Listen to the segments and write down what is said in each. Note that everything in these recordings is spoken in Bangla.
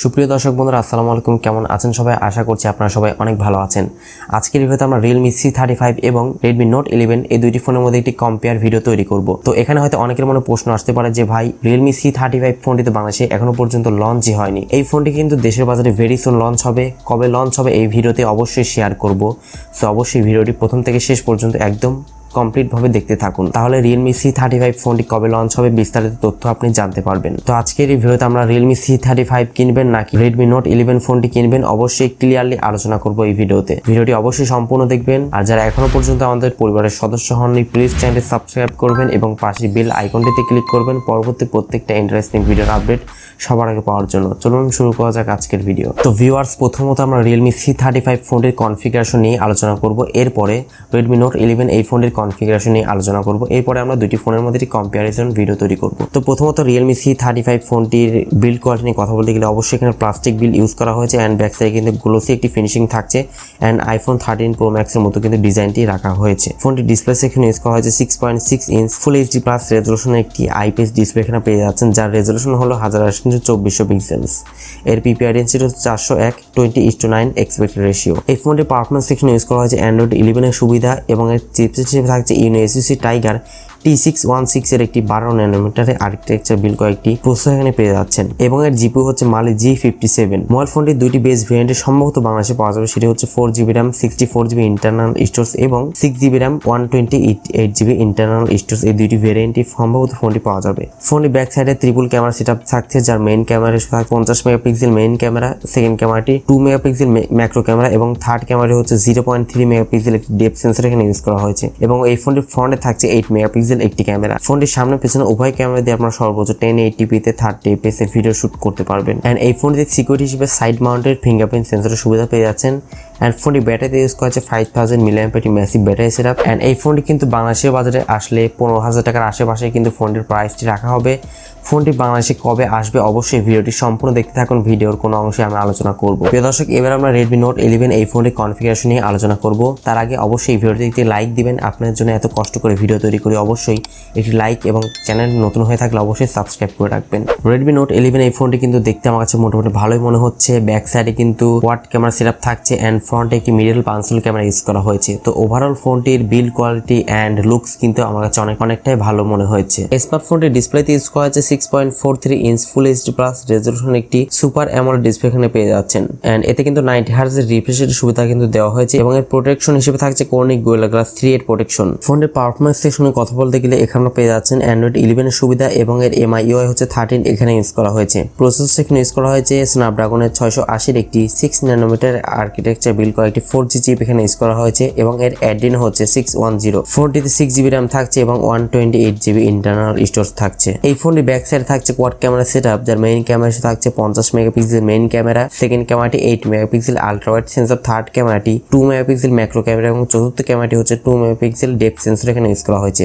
সুপ্রিয় দর্শক বন্ধুরা আসসালামু আলাইকুম, কেমন আছেন সবাই? আশা করছি আপনারা সবাই অনেক ভালো আছেন। আজকের ভিডিওতে আমরা Realme C35 এবং Redmi Note 11 এই দুইটি ফোনের মধ্যে একটি কম্পেয়ার ভিডিও তৈরি করব। তো এখানে হয়তো অনেকের মনে প্রশ্ন আসতে পারে যে ভাই Realme C35 ফোনটি তো বাংলাদেশে এখনো পর্যন্ত লঞ্চই হয়নি, এই ফোনটি কিন্তু দেশের বাজারে ভেরি সুন লঞ্চ হবে। কবে লঞ্চ হবে এই ভিডিওতে অবশ্যই শেয়ার করব। সো অবশ্যই ভিডিওটি প্রথম থেকে শেষ পর্যন্ত একদম কমপ্লিট ভাবে দেখতে থাকুন, তাহলে Realme C35 ফোনটি কবে লঞ্চ হবে বিস্তারিত তথ্য আপনি জানতে পারবেন। তো আজকের এই ভিডিওতে আমরা Realme C35 কিনবেন নাকি Redmi Note 11 ফোনটি কিনবেন অবশ্যই ক্লিয়ারলি আলোচনা করব এই ভিডিওতে। ভিডিওটি অবশ্যই সম্পূর্ণ দেখবেন, আর যারা এখনো পর্যন্ত আমাদের পরিবারের সদস্য হননি প্লিজ চ্যানেলটি সাবস্ক্রাইব করবেন এবং পাশে বেল আইকনটিতে ক্লিক করবেন পরবর্তী প্রত্যেকটা ইন্টারেস্টিং ভিডিওর আপডেট সবার আগে পাওয়ার জন্য। চলুন শুরু করা যাক আজকের ভিডিও। তো ভিউয়ার্স, প্রথমত আমরা Realme C35 ফোনটির কনফিগারেশন নিয়ে আলোচনা করব, এরপরে Redmi Note 11 এই ফোনটির কনফিগারেশন নিয়ে আলোচনা করব, এরপরে আমরা দুটি ফোনের মধ্যে একটি কম্পারিজন ভিডিও তৈরি করব। তো প্রথমত Realme C35 ফোনটির বিল্ড কোয়ালিটি নিয়ে কথা বলতে গেলে অবশ্যই এখানে প্লাস্টিক বিল্ড ইউজ করা হয়েছে এন্ড ব্যাক সাইডে কিন্তু গ্লোসি একটি ফিনিশিং থাকছে এন্ড iPhone 13 Pro Max এর মতো কিন্তু ডিজাইনটি রাখা হয়েছে। ফোনটি ডিসপ্লে সেকশন ইউজ করা হয়েছে 6.6 ইঞ্চ ফুল এইচডি প্লাস রেজোলিউশনের একটি আইপিএস ডিসপ্লে এখানে পেয়ে যাচ্ছেন, যার রেজোলিউশন হলো 1080x2400 পিক্সেলস। এর পিপিআই ডেনসিটি হচ্ছে 401 20:9 এক্সপেক্টেড রেশিও। এই ফোনটির পারফরম্যান্স সেকশন ইউজ করা হয়েছে Android 11 এর সুবিধা এবং এর চিপসেট হিসেবে থাকছে UniSoC টাইগার T616 এর একটি 12 ন্যানোমিটারের আর্কিটেকচার বিল্ড কয়েকটি প্রসেসর এখানে পেয়ে যাচ্ছেন এবং এর জিপিইউ হচ্ছে Mali G57। মোবাইল ফোনটির দুইটি বেস ভেরিয়েন্টে সম্ভবত বাংলাদেশে পাওয়া যাবে, সেটি হচ্ছে 4GB RAM 64GB internal storage এবং 6GB RAM 128GB internal storage. এই দুইটি ভেরিয়েন্টই সম্ভবত ফোনটি পাওয়া যাবে। ফোনটি ব্যাক সাইডে ট্রিপল ক্যামেরা সেটআপ থাকছে, যার main camera 50 megapixel main camera, second ক্যামেরাটি 2 মেগাপিক্সেল ম্যাক্রো ক্যামেরা এবং থার্ড ক্যামেরা হচ্ছে 0.3 মেগাপিক্সেল একটি ডেপথ সেন্সর এখানে ইউজ করা হয়েছে এবং এই ফোনটির ফ্রন্টে থাকছে 8 মেগাপিক্সেল একটি ক্যামেরা। ফোনটির সামনে পেছনে উভয় ক্যামেরা দিয়ে আপনারা সর্বোচ্চ 1080p তে 30 fps এ ভিডিও শুট করতে পারবেন এন্ড এই ফোনটিতে সিকিউরিটি হিসেবে সাইড মাউন্টেড ফিঙ্গারপ্রিন্ট সেন্সরের সুবিধা পেয়ে যাচ্ছেন এন্ড ফোনটি ব্যাটারিতে ইউজ করা হচ্ছে 5000 mAh massive battery setup and এই ফোনটি কিন্তু বাংলাদেশের বাজারে আসলে 15000 টাকার আশেপাশে কিন্তু ফোনটির প্রাইসটি রাখা হবে। ফোনটি বাংলাদেশে কবে আসবে অবশ্যই ভিডিওটি সম্পূর্ণ দেখতে থাকুন, ভিডিওর কোনো অংশে আমরা আলোচনা করব। প্রিয় দর্শক, এবার আমরা Redmi Note 11 এই ফোনটির কনফিগারেশন নিয়ে আলোচনা করব। তার আগে অবশ্যই এই ভিডিওটি একটি লাইক দিবেন, আপনাদের জন্য এত কষ্ট করে ভিডিও তৈরি করি, অবশ্যই একটি লাইক এবং চ্যানেল নতুন হয়ে থাকলে অবশ্যই সাবস্ক্রাইব করে রাখবেন। Redmi Note 11 এই ফোনটি কিন্তু দেখতে আমার কাছে মোটামুটি ভালোই মনে হচ্ছে। ব্যাক সাইডে কিন্তু কোয়াড ক্যামেরা সেটআপ থাকছে এন্ড ফ্রন্টে একটি মিডল পাঞ্চল ক্যামেরা ইউজ করা হয়েছে। তো ওভারঅল ফোনটির বিল্ড কোয়ালিটি এন্ড লুকস কিন্তু আমার কাছে অনেকটাই ভালো মনে হয়েছে। স্মার্টফোনটির ডিসপ্লেতে ইউজ করা হয়েছে 6.43 inch full HD plus resolution একটি সুপার অ্যামোলেড ডিসপ্লে এখানে পেয়ে যাচ্ছেন এন্ড এতে কিন্তু 90 Hz এর রিফ্রেশ রেটের সুবিধা কিন্তু দেওয়া হয়েছে এবং এর প্রোটেকশন হিসেবে থাকছে কর্নিং গোরিলা গ্লাস 3 এর প্রোটেকশন। ফোনের পারফরম্যান্স সেকশনে কথা বলতে গেলে এখানে পেয়ে যাচ্ছেন Android 11 এর সুবিধা এবং এর MIUI হচ্ছে 13 এখানে ইউজ করা হয়েছে। প্রসেসর সেকশনে ইউজ করা হয়েছে স্ন্যাপড্রাগনের 680 এর একটি 6 ন্যানোমিটার আর্কিটেকচার বিল্ড করা একটি 4G চিপ এখানে ইউজ করা হয়েছে এবং এর Adreno হচ্ছে 610। ফোনটিতে 6GB RAM থাকছে এবং 128GB ইন্টারনাল স্টোরেজ থাকছে। এই ফোনটি ব্যাক সাইডে থাকছে কোয়াড ক্যামেরা সেটআপ, যার মেইন ক্যামেরা থাকছে 50 মেগাপিক্সেল মেইন ক্যামেরা, সেকেন্ড ক্যামেরাটি 8 megapixel ultra wide sensor, third ক্যামেরাটি 2 মেগাপিক্সেল ম্যাক্রো ক্যামেরা এবং চতুর্থ ক্যামেরাটি হচ্ছে 2 মেগাপিক্সেল ডেপথ সেন্সর এখানে ইউজ করা হয়েছে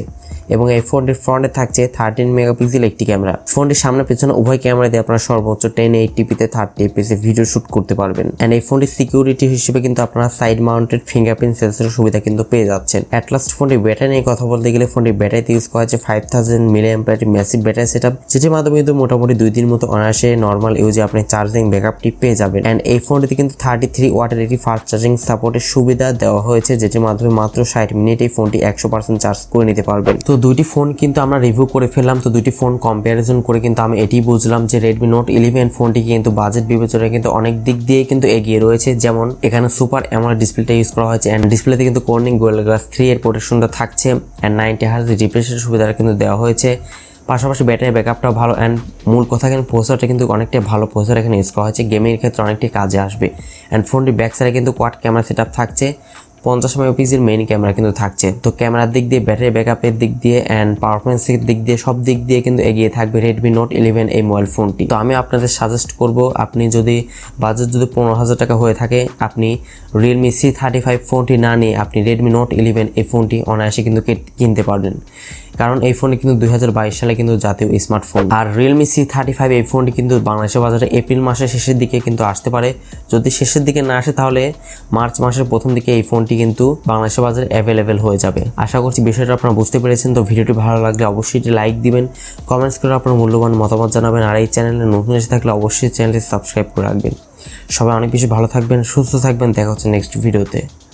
এবং এই ফোনটির ফ্রন্টে থাকছে 13 মেগাপিক্সেল একটি ক্যামেরা। ফোনটির সামনে পেছনে উভয় ক্যামেরা দিয়ে আপনারা সর্বোচ্চ 1080p তে 30 fps এ ভিডিও শুট করতে পারবেন এন্ড এই ফোনটির সিকিউরিটি হিসেবে কিন্তু আপনারা সাইড মাউন্টেড ফিঙ্গারপ্রিন্ট সেন্সরের সুবিধা কিন্তু পেয়ে যাচ্ছেন। অ্যাট লাস্ট ফোনটির ব্যাটারি নিয়ে কথা বলতে গেলে ফোনটির ব্যাটারিতে ইউজ করা হচ্ছে 5000 mAh ম্যাসিভ ব্যাটারি সেটআপ, যেটির মাধ্যমে কিন্তু মোটামুটি 2 দিন মতো অনায়াসে নরমাল ইউজে আপনি চার্জিং ব্যাকআপটি পেয়ে যাবেন এন্ড এই ফোনটিতে কিন্তু 33 ওয়াটের একটি ফাস্ট চার্জিং সাপোর্টের সুবিধা দেওয়া হয়েছে, যেটির মাধ্যমে মাত্র 60 মিনিটে এই ফোনটি 100% চার্জ করে নিতে পারবেন। তো দুইটি ফোন কিন্তু আমরা রিভিউ করে ফেললাম। তো দুইটি ফোন কম্পারিজন করে কিন্তু আমি এটি বুঝলাম যে Redmi Note 11 ফোনটি কিন্তু বাজেট বিবেচনায় কিন্তু অনেক দিক দিয়ে কিন্তু এগিয়ে রয়েছে। যেমন এখানে সুপার অ্যামোলেড ডিসপ্লেটা ইউজ করা হয়েছে এন্ড ডিসপ্লেতে কিন্তু কর্নিং গোরিলা গ্লাস 3 এর প্রোটেকশনটা থাকছে এন্ড 90 Hz রিফ্রেশের সুবিধাটা কিন্তু দেওয়া হয়েছে। পাশাপাশি ব্যাটারি ব্যাকআপটাও ভালো এন্ড মূল কথা এখানে প্রসেসরটা কিন্তু অনেকটাই ভালো প্রসেসর এখানে ইউজ করা হয়েছে, গেমিংয়ের ক্ষেত্রে অনেকটাই কাজে আসবে এন্ড ফোনটি ব্যাক সাইডে কিন্তু কোয়াড ক্যামেরা সেটআপ থাকছে, 50 মেগাপিক্সেল মেইন ক্যামেরা কিন্তু থাকছে। তো ক্যামেরার দিক দিয়ে, ব্যাটারি ব্যাকআপের দিক দিয়ে এন্ড পারফরম্যান্সের দিক দিয়ে সব দিক দিয়ে কিন্তু এগিয়ে থাকবে Redmi Note 11 এই মোবাইল ফোনটি। তো আমি আপনাদের সাজেস্ট করব, আপনি যদি বাজেট যদি 15000 টাকা হয়ে থাকে আপনি Realme C35 ফোনটি না নিয়ে আপনি Redmi Note 11 এই ফোনটি অনায়াসে কিন্তু কিনতে পারবেন। কারণ এই ফোনটি কিন্তু 2022 সালে কিন্তু জাতীয় স্মার্টফোন। আর Realme C35 এই ফোনটি কিন্তু বাংলাদেশের বাজারে এপ্রিল মাসের শেষের দিকে কিন্তু আসতে পারে। যদি শেষের দিকে না আসে তাহলে মার্চ মাসের প্রথম দিকে এই ফোনটি কিন্তু বাংলাদেশের বাজারে অ্যাভেলেবেল হয়ে যাবে। আশা করছি বিষয়টা আপনারা বুঝতে পেরেছেন। তো ভিডিওটি ভালো লাগলে অবশ্যই একটি লাইক দিবেন, কমেন্টস করে আপনার মূল্যবান মতামত জানাবেন। আর এই চ্যানেলে নতুন এসে থাকলে অবশ্যই চ্যানেলটি সাবস্ক্রাইব করে রাখবেন। সবাই অনেক বেশি ভালো থাকবেন, সুস্থ থাকবেন। দেখা হচ্ছে নেক্সট ভিডিওতে।